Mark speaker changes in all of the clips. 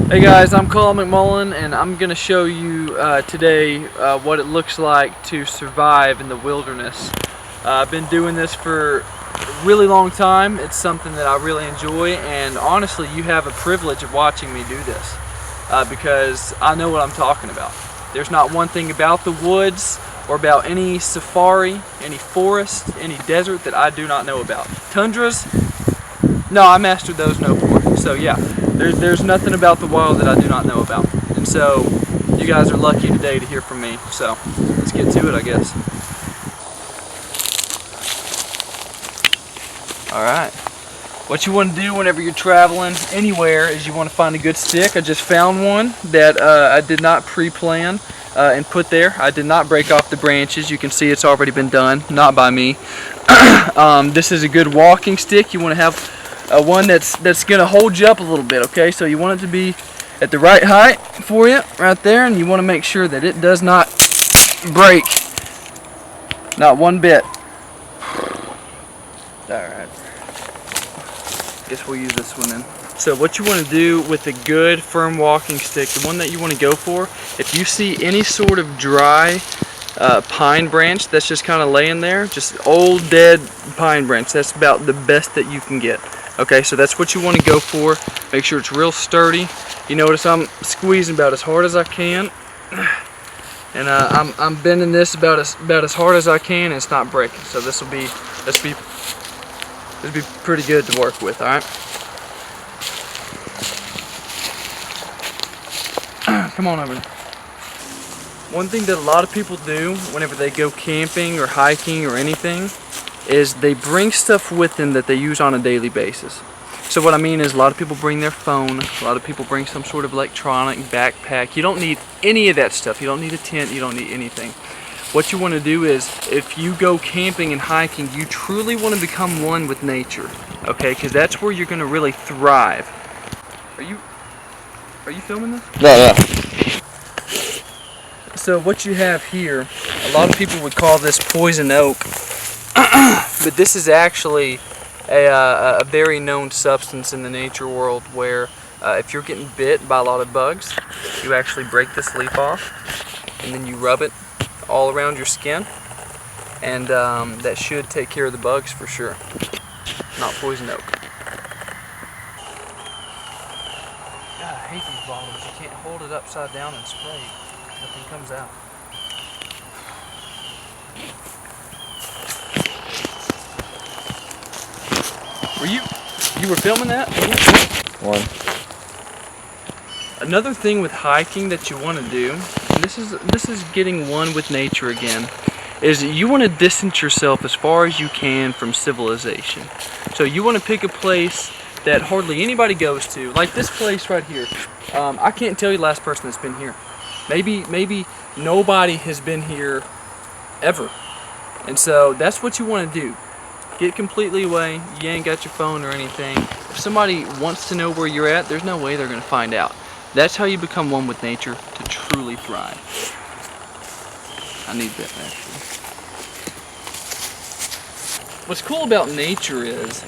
Speaker 1: Hey guys, I'm Colin McMullen and I'm going to show you today what it looks like to survive in the wilderness. I've been doing this for a really long time. It's something that I really enjoy, and honestly you have a privilege of watching me do this because I know what I'm talking about. There's not one thing about the woods or about any safari, any forest, any desert that I do not know about. Tundras? No, I mastered those no more. So yeah, there's nothing about the wild that I do not know about. And so you guys are lucky today to hear from me. So let's get to it, I guess. Alright. What you want to do whenever you're traveling anywhere is you want to find a good stick. I just found one that I did not pre-plan and put there. I did not break off the branches. You can see it's already been done, not by me. This is a good walking stick. You want to have one that's going to hold you up a little bit, okay? So you want it to be at the right height for you, right there, and you want to make sure that it does not break, not one bit. Alright, guess we'll use this one then. So what you want to do with a good firm walking stick, the one that you want to go for, if you see any sort of dry pine branch that's just kind of laying there, just old dead pine branch, that's about the best that you can get. Okay, so that's what you want to go for. Make sure it's real sturdy. You notice I'm squeezing about as hard as I can, and I'm bending this about as hard as I can, and it's not breaking. So this will be pretty good to work with. All right. Come on over. One thing that a lot of people do whenever they go camping or hiking or anything is they bring stuff with them that they use on a daily basis. So what I mean is a lot of people bring their phone, a lot of people bring some sort of electronic backpack. You don't need any of that stuff. You don't need a tent, you don't need anything. What you want to do is, if you go camping and hiking, you truly want to become one with nature, okay? Because that's where you're going to really thrive. Are you filming this?
Speaker 2: Yeah.
Speaker 1: So what you have here, a lot of people would call this poison oak, but this is actually a very known substance in the nature world where if you're getting bit by a lot of bugs, you actually break this leaf off and then you rub it all around your skin, and that should take care of the bugs for sure. Not poison oak. God, I hate these bottles. You can't hold it upside down and spray. Nothing comes out. You were filming that?
Speaker 2: One.
Speaker 1: Another thing with hiking that you want to do, and this is getting one with nature again, is you want to distance yourself as far as you can from civilization. So you want to pick a place that hardly anybody goes to, like this place right here. I can't tell you the last person that's been here. Maybe nobody has been here ever. And so that's what you want to do. Get completely away. You ain't got your phone or anything. If somebody wants to know where you're at, there's no way they're going to find out. That's how you become one with nature to truly thrive. I need that actually. What's cool about nature is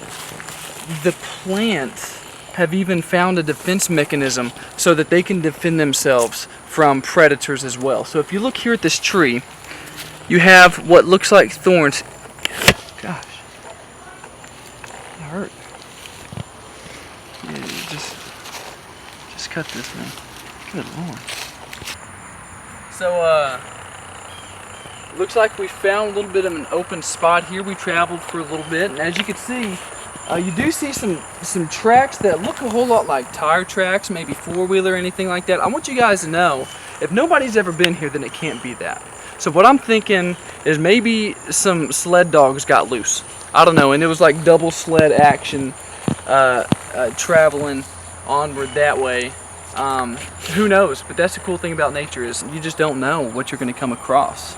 Speaker 1: the plants have even found a defense mechanism so that they can defend themselves from predators as well. So if you look here at this tree, you have what looks like thorns. Gosh. Hurt. Yeah, just cut this, man. Good lord. So looks like we found a little bit of an open spot here. We traveled for a little bit, and as you can see, you do see some tracks that look a whole lot like tire tracks, maybe four-wheeler or anything like that. I want you guys to know, if nobody's ever been here, then it can't be that. So what I'm thinking is maybe some sled dogs got loose. I don't know, and it was like double sled action traveling onward that way. Who knows? But that's the cool thing about nature, is you just don't know what you're going to come across.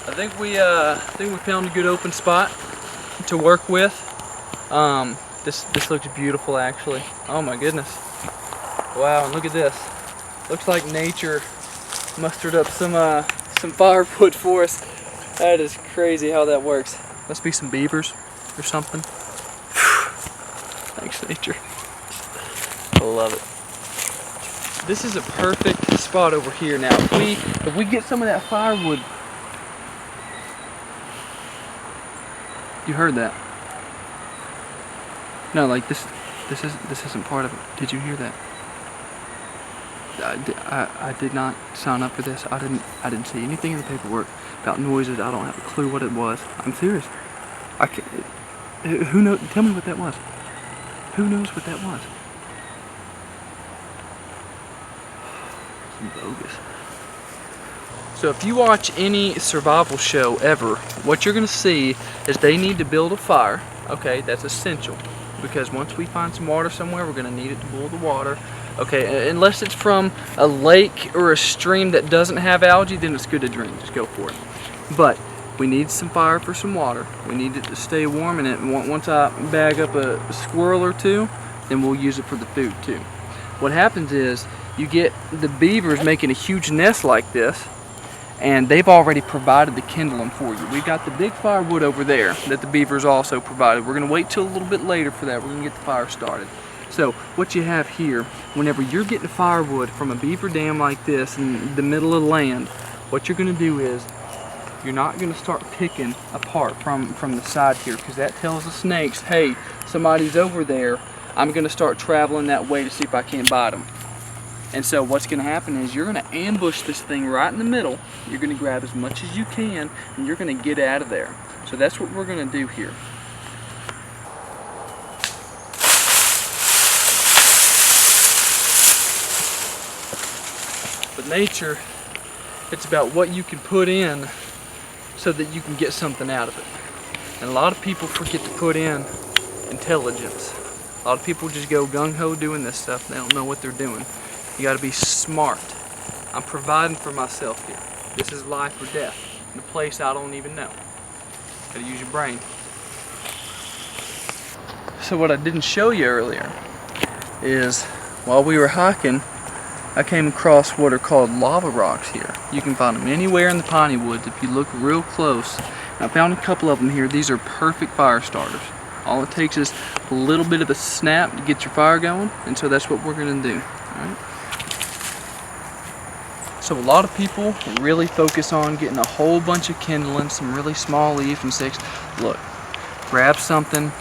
Speaker 1: I think we found a good open spot to work with. This looks beautiful actually. Oh my goodness. Wow, and look at this. Looks like nature mustered up some firewood for us. That is crazy how that works. Must be some beavers or something. Thanks, nature. I love it. This is a perfect spot over here now. If we get some of that firewood. You heard that? No, like this isn't part of it. Did you hear that? I did not sign up for this. I didn't see anything in the paperwork about noises. I don't have a clue what it was. I'm serious. I can't. Who knows? Tell me what that was. Who knows what that was? It's bogus. So if you watch any survival show ever, what you're going to see is they need to build a fire. Okay, that's essential. Because once we find some water somewhere, we're going to need it to boil the water. Okay, unless it's from a lake or a stream that doesn't have algae, then it's good to drink. Just go for it. But we need some fire for some water. We need it to stay warm, and once I bag up a squirrel or two, then we'll use it for the food too. What happens is you get the beavers making a huge nest like this, and they've already provided the kindling for you. We've got the big firewood over there that the beavers also provided. We're going to wait till a little bit later for that. We're going to get the fire started. So what you have here, whenever you're getting firewood from a beaver dam like this in the middle of the land, what you're going to do is you're not going to start picking apart from the side here, because that tells the snakes, hey, somebody's over there. I'm going to start traveling that way to see if I can't bite them. And so what's going to happen is you're going to ambush this thing right in the middle. You're going to grab as much as you can, and you're going to get out of there. So that's what we're going to do here. But nature, it's about what you can put in so that you can get something out of it. And a lot of people forget to put in intelligence. A lot of people just go gung-ho doing this stuff. They don't know what they're doing. You got to be smart. I'm providing for myself here. This is life or death in a place I don't even know. Got to use your brain. So what I didn't show you earlier is while we were hiking, I came across what are called lava rocks here. You can find them anywhere in the piney woods if you look real close. And I found a couple of them here. These are perfect fire starters. All it takes is a little bit of a snap to get your fire going, and so that's what we're going to do. All right? So a lot of people really focus on getting a whole bunch of kindling, some really small leaves and sticks. Look, grab something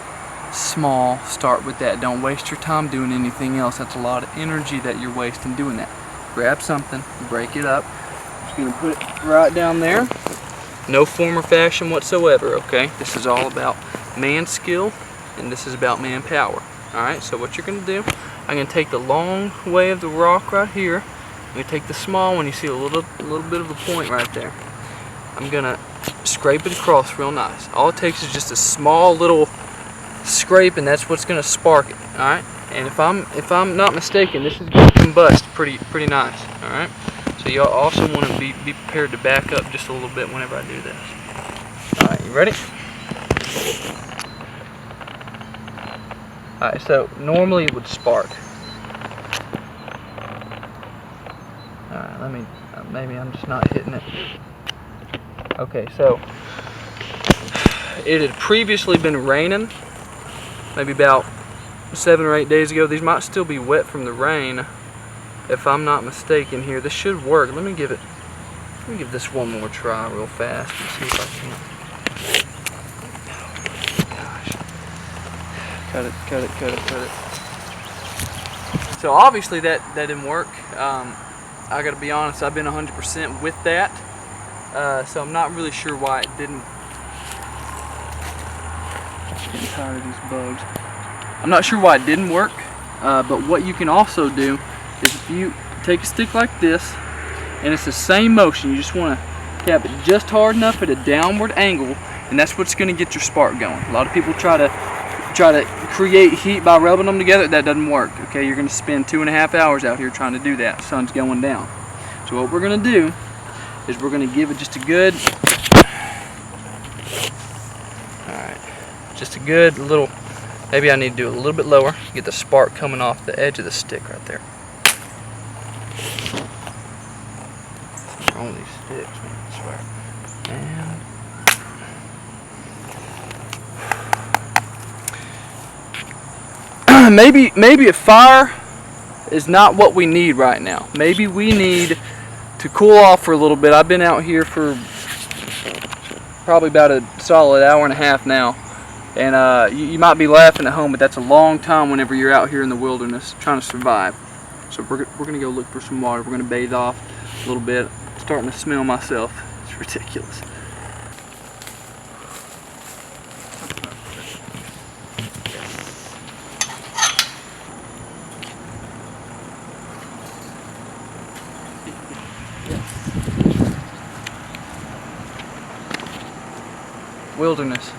Speaker 1: small, start with that. Don't waste your time doing anything else. That's a lot of energy that you're wasting doing that. Grab something, break it up. Just gonna put it right down there. No form or fashion whatsoever, okay? This is all about man skill, and this is about manpower. Alright, so what you're gonna do, I'm gonna take the long way of the rock right here. I'm gonna take the small one, you see a little bit of a point right there. I'm gonna scrape it across real nice. All it takes is just a small little scrape, and that's what's going to spark it. All right, and if I'm not mistaken, this is going to combust pretty nice. All right, so you also want to be prepared to back up just a little bit whenever I do this. All right, you ready? All right, so normally it would spark. All right, maybe I'm just not hitting it. Okay, so it had previously been raining. Maybe about 7 or 8 days ago. These might still be wet from the rain, if I'm not mistaken here. This should work. Let me give this one more try real fast and see if I can. Gosh. Cut it. So obviously that didn't work. I gotta be honest, I've been 100% with that. So I'm not really sure why it didn't. Getting tired of these bugs. I'm not sure why it didn't work, but what you can also do is if you take a stick like this, and it's the same motion, you just want to tap it just hard enough at a downward angle, and that's what's going to get your spark going. A lot of people try to create heat by rubbing them together. That doesn't work. Okay, you're going to spend 2.5 hours out here trying to do that. Sun's going down. So what we're going to do is we're going to give it just a good. Just a good little Maybe I need to do it a little bit lower, get the spark coming off the edge of the stick right there. On these sticks, man, I swear. And maybe a fire is not what we need right now. Maybe we need to cool off for a little bit. I've been out here for probably about a solid hour and a half now. And you might be laughing at home, but that's a long time whenever you're out here in the wilderness trying to survive. So we're going to go look for some water. We're going to bathe off a little bit. I'm starting to smell myself. It's ridiculous. Wilderness.